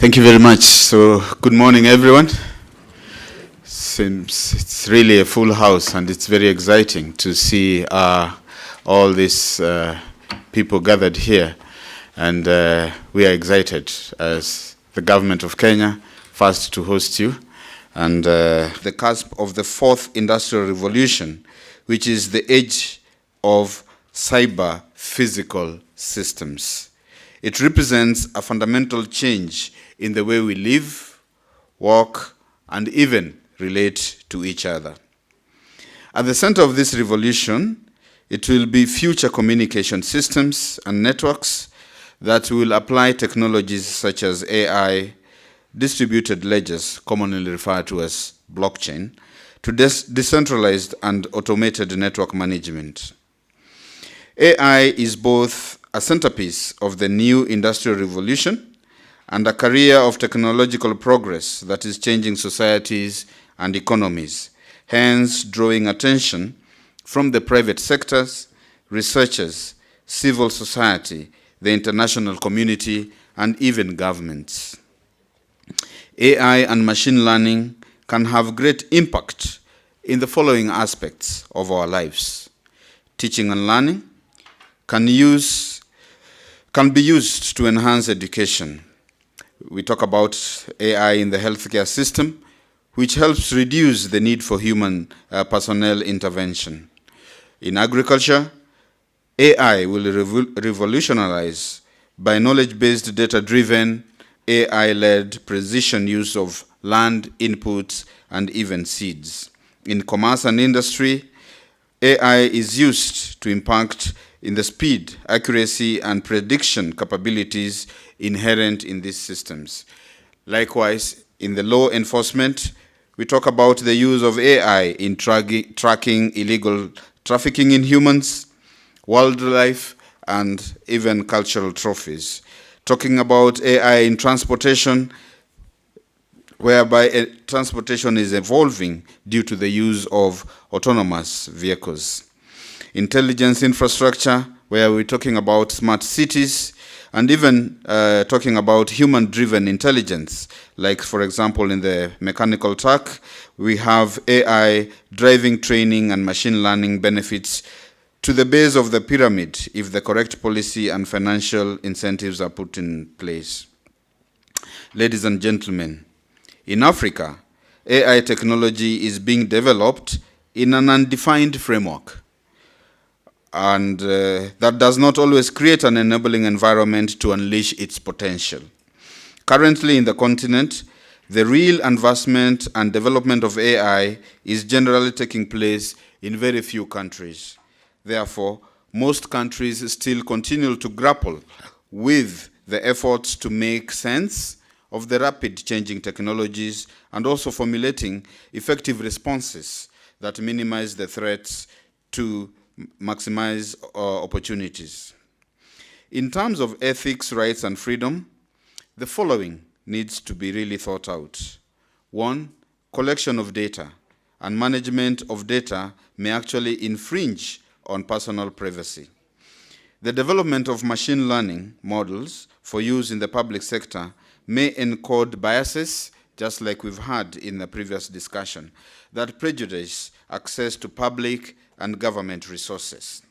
Thank you very much. So, good morning, everyone. Seems it's really a full house, and it's very exciting to see all these people gathered here. And we are excited as the government of Kenya, first to host you. And the cusp of the fourth industrial revolution, which is the age of cyber physical systems. It represents a fundamental change in the way we live, work, and even relate to each other. At the center of this revolution, it will be future communication systems and networks that will apply technologies such as AI, distributed ledgers, commonly referred to as blockchain, to decentralized and automated network management. AI is both a centerpiece of the new industrial revolution and a career of technological progress that is changing societies and economies, hence drawing attention from the private sectors, researchers, civil society, the international community, and even governments. AI and machine learning can have great impact in the following aspects of our lives. Teaching and learning can be used to enhance education. We talk about AI in the healthcare system, which helps reduce the need for human personnel intervention. In agriculture, AI will revolutionize by knowledge-based, data-driven, AI-led precision use of land inputs and even seeds. In commerce and industry, AI is used to impact in the speed, accuracy, and prediction capabilities inherent in these systems. Likewise, in the law enforcement, we talk about the use of AI in tracking illegal trafficking in humans, wildlife, and even cultural trophies. Talking about AI in transportation, whereby transportation is evolving due to the use of autonomous vehicles. Intelligence infrastructure, where we're talking about smart cities, and even talking about human-driven intelligence. Like, for example, in the mechanical track, we have AI driving training and machine learning benefits to the base of the pyramid if the correct policy and financial incentives are put in place. Ladies and gentlemen, in Africa, AI technology is being developed in an undefined framework. And that does not always create an enabling environment to unleash its potential. Currently in the continent, the real advancement and development of AI is generally taking place in very few countries. Therefore, most countries still continue to grapple with the efforts to make sense of the rapid changing technologies and also formulating effective responses that minimize the threats to maximize opportunities. In terms of ethics, rights, and freedom, the following needs to be really thought out. One, collection of data and management of data may actually infringe on personal privacy. The development of machine learning models for use in the public sector may encode biases, just like we've had in the previous discussion, that prejudice access to public and government resources.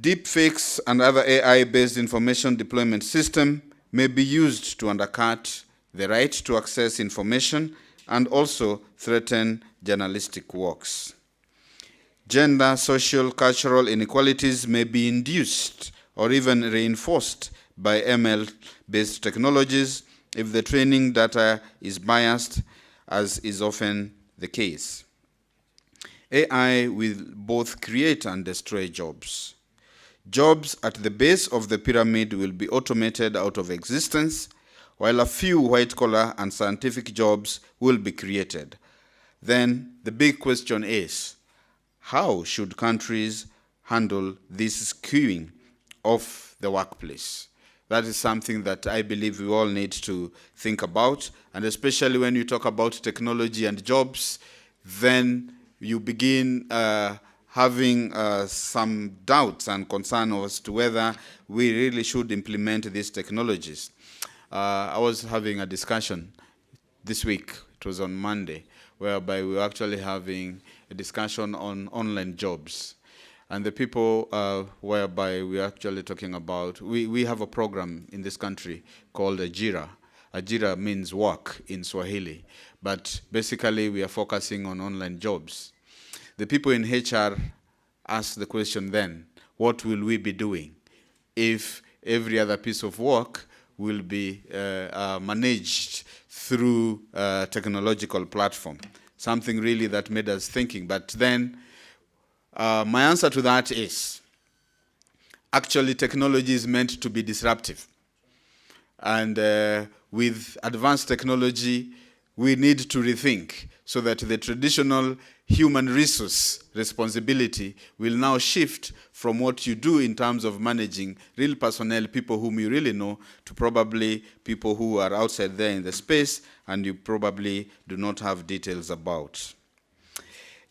Deepfakes and other AI-based information deployment system may be used to undercut the right to access information and also threaten journalistic works. Gender, social, cultural inequalities may be induced or even reinforced by ML-based technologies if the training data is biased, as is often the case. AI will both create and destroy jobs. Jobs at the base of the pyramid will be automated out of existence, while a few white-collar and scientific jobs will be created. Then the big question is, how should countries handle this skewing of the workplace? That is something that I believe we all need to think about, and especially when you talk about technology and jobs, then you begin having some doubts and concern as to whether we really should implement these technologies. I was having a discussion this week, it was on Monday, whereby we were actually having a discussion on online jobs. And the people whereby we're actually talking about, we have a program in this country called Ajira. Ajira means work in Swahili, but basically we are focusing on online jobs. The people in HR asked the question then, what will we be doing if every other piece of work will be managed through a technological platform? Something really that made us thinking. But then my answer to that is, actually technology is meant to be disruptive. And with advanced technology, we need to rethink so that the traditional human resource responsibility will now shift from what you do in terms of managing real personnel, people whom you really know, to probably people who are outside there in the space and you probably do not have details about.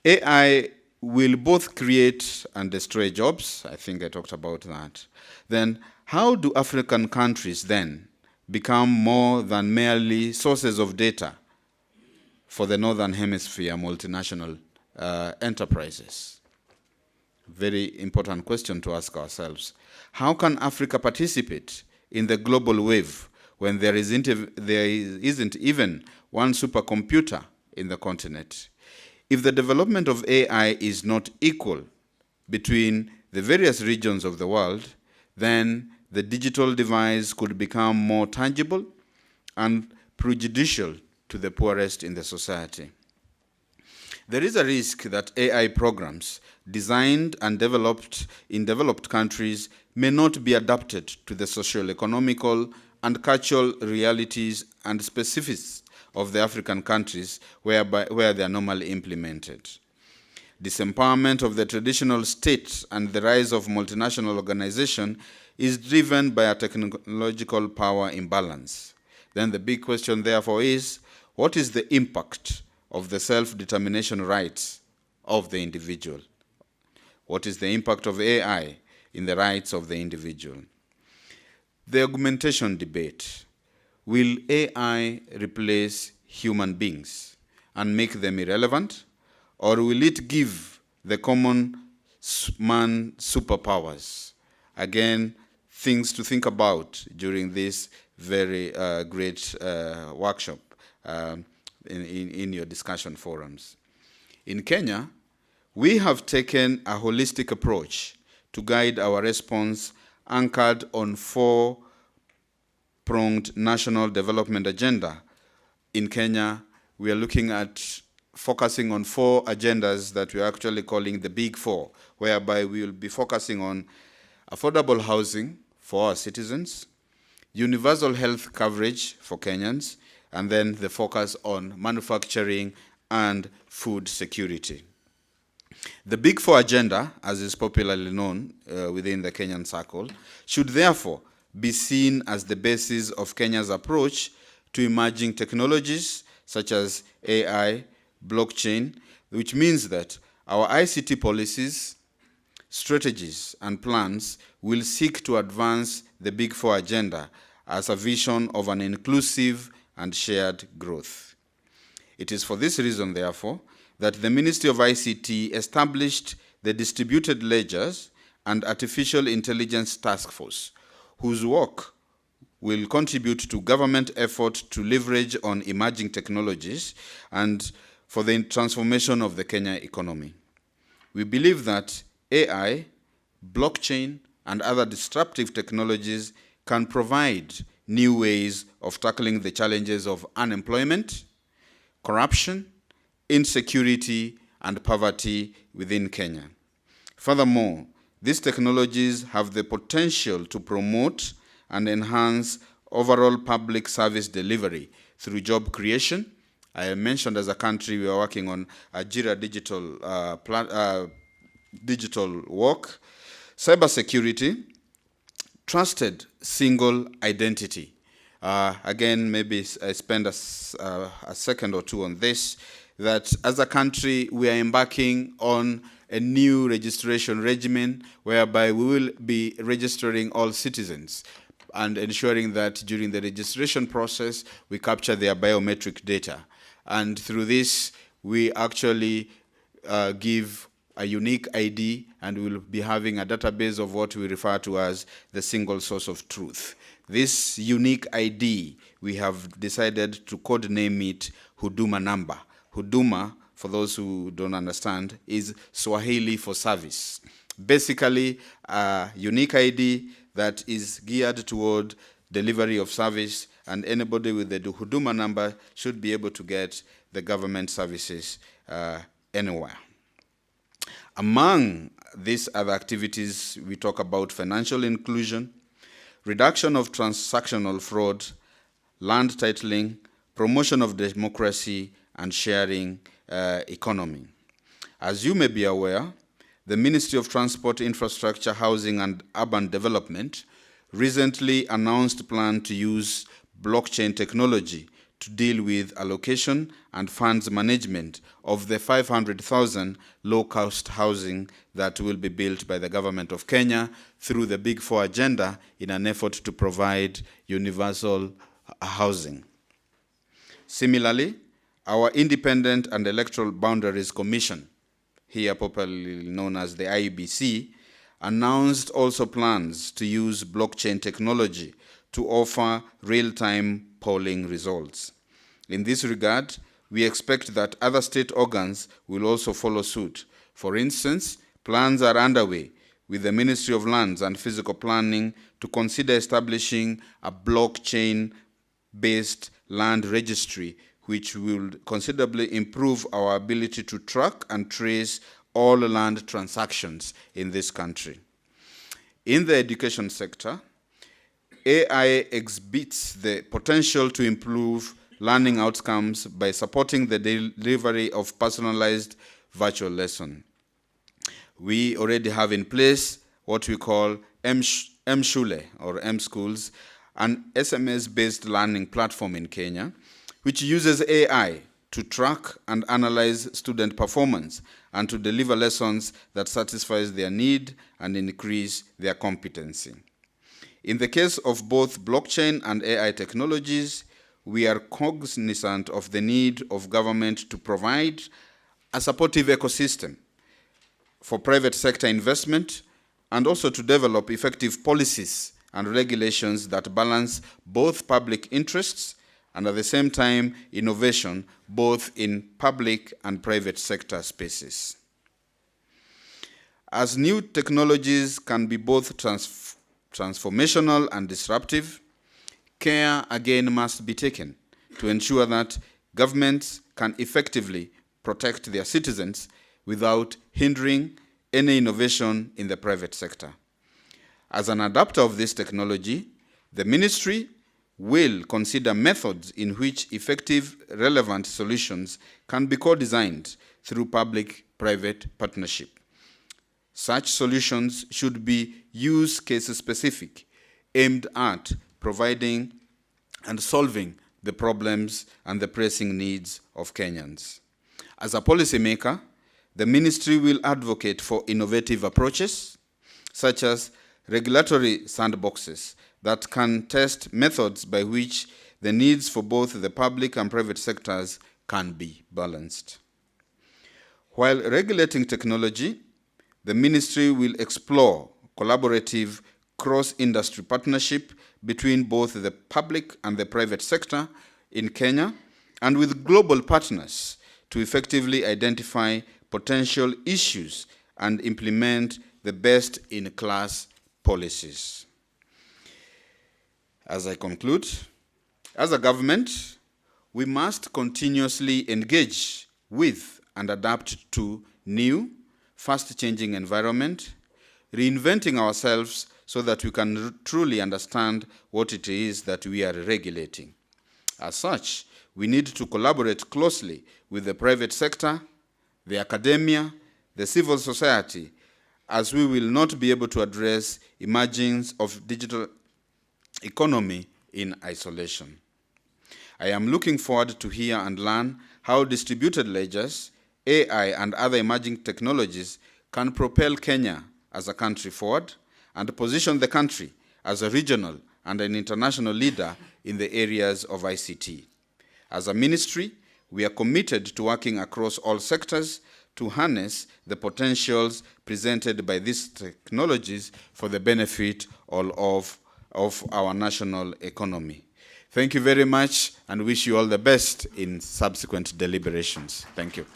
AI will both create and destroy jobs. I think I talked about that. Then how do African countries then become more than merely sources of data for the Northern Hemisphere multinational enterprises? Very important question to ask ourselves. How can Africa participate in the global wave when there isn't even one supercomputer in the continent? If the development of AI is not equal between the various regions of the world, then the digital device could become more tangible and prejudicial to the poorest in the society. There is a risk that AI programs designed and developed in developed countries may not be adapted to the socio-economical and cultural realities and specifics of the African countries where they are normally implemented. Disempowerment of the traditional state and the rise of multinational organization is driven by a technological power imbalance. Then the big question therefore is, what is the impact of the self-determination rights of the individual? What is the impact of AI in the rights of the individual? The augmentation debate. Will AI replace human beings and make them irrelevant? Or will it give the common man superpowers? Again, things to think about during this very great workshop in your discussion forums. In Kenya, we have taken a holistic approach to guide our response anchored on four-pronged national development agenda. In Kenya, we are looking at focusing on 4 agendas that we are actually calling the Big Four, whereby we will be focusing on affordable housing for our citizens, universal health coverage for Kenyans, and then the focus on manufacturing and food security. The Big Four agenda, as is popularly known within the Kenyan circle, should therefore be seen as the basis of Kenya's approach to emerging technologies such as AI, blockchain, which means that our ICT policies, strategies, and plans will seek to advance the Big Four agenda as a vision of an inclusive and shared growth. It is for this reason, therefore, that the Ministry of ICT established the Distributed Ledgers and Artificial Intelligence Task Force, whose work will contribute to government effort to leverage on emerging technologies and for the transformation of the Kenya economy. We believe that AI, blockchain, and other disruptive technologies can provide new ways of tackling the challenges of unemployment, corruption, insecurity, and poverty within Kenya. Furthermore, these technologies have the potential to promote and enhance overall public service delivery through job creation. I mentioned as a country we are working on Ajira digital work, cybersecurity, trusted single identity. Again, maybe I spend a second or two on this, that as a country we are embarking on a new registration regimen whereby we will be registering all citizens. and ensuring that during the registration process, we capture their biometric data. And through this, we actually give a unique ID, and we'll be having a database of what we refer to as the single source of truth. This unique ID, we have decided to codename it Huduma number. Huduma, for those who don't understand, is Swahili for service. Basically, a unique ID that is geared toward delivery of service, and anybody with the Huduma number should be able to get the government services anywhere. Among these other activities, we talk about financial inclusion, reduction of transactional fraud, land titling, promotion of democracy, and sharing economy. As you may be aware, the Ministry of Transport, Infrastructure, Housing, and Urban Development recently announced a plan to use blockchain technology to deal with allocation and funds management of the 500,000 low-cost housing that will be built by the government of Kenya through the Big Four agenda in an effort to provide universal housing. Similarly, our Independent and Electoral Boundaries Commission, here popularly known as the IEBC, announced also plans to use blockchain technology to offer real-time polling results. In this regard, we expect that other state organs will also follow suit. For instance, plans are underway with the Ministry of Lands and Physical Planning to consider establishing a blockchain-based land registry, which will considerably improve our ability to track and trace all land transactions in this country. In the education sector, AI exhibits the potential to improve learning outcomes by supporting the delivery of personalized virtual lesson. We already have in place what we call M-Shule or M-Schools, an SMS-based learning platform in Kenya, which uses AI to track and analyze student performance and to deliver lessons that satisfies their need and increase their competency. In the case of both blockchain and AI technologies, we are cognizant of the need of government to provide a supportive ecosystem for private sector investment and also to develop effective policies and regulations that balance both public interests and at the same time innovation both in public and private sector spaces. As new technologies can be both transformational and disruptive, care again must be taken to ensure that governments can effectively protect their citizens without hindering any innovation in the private sector. As an adapter of this technology, the ministry will consider methods in which effective, relevant solutions can be co-designed through public-private partnership. Such solutions should be use case-specific, aimed at providing and solving the problems and the pressing needs of Kenyans. As a policymaker, the ministry will advocate for innovative approaches, such as regulatory sandboxes that can test methods by which the needs for both the public and private sectors can be balanced. While regulating technology, the ministry will explore collaborative cross-industry partnership between both the public and the private sector in Kenya and with global partners to effectively identify potential issues and implement the best-in-class policies. As I conclude, as a government, we must continuously engage with and adapt to new, fast-changing environment, reinventing ourselves so that we can truly understand what it is that we are regulating. As such, we need to collaborate closely with the private sector, the academia, the civil society, as we will not be able to address emergence of digital economy in isolation. I am looking forward to hear and learn how distributed ledgers, AI, and other emerging technologies can propel Kenya as a country forward and position the country as a regional and an international leader in the areas of ICT. As a ministry, we are committed to working across all sectors to harness the potentials presented by these technologies for the benefit of our national economy. Thank you very much, and wish you all the best in subsequent deliberations. Thank you.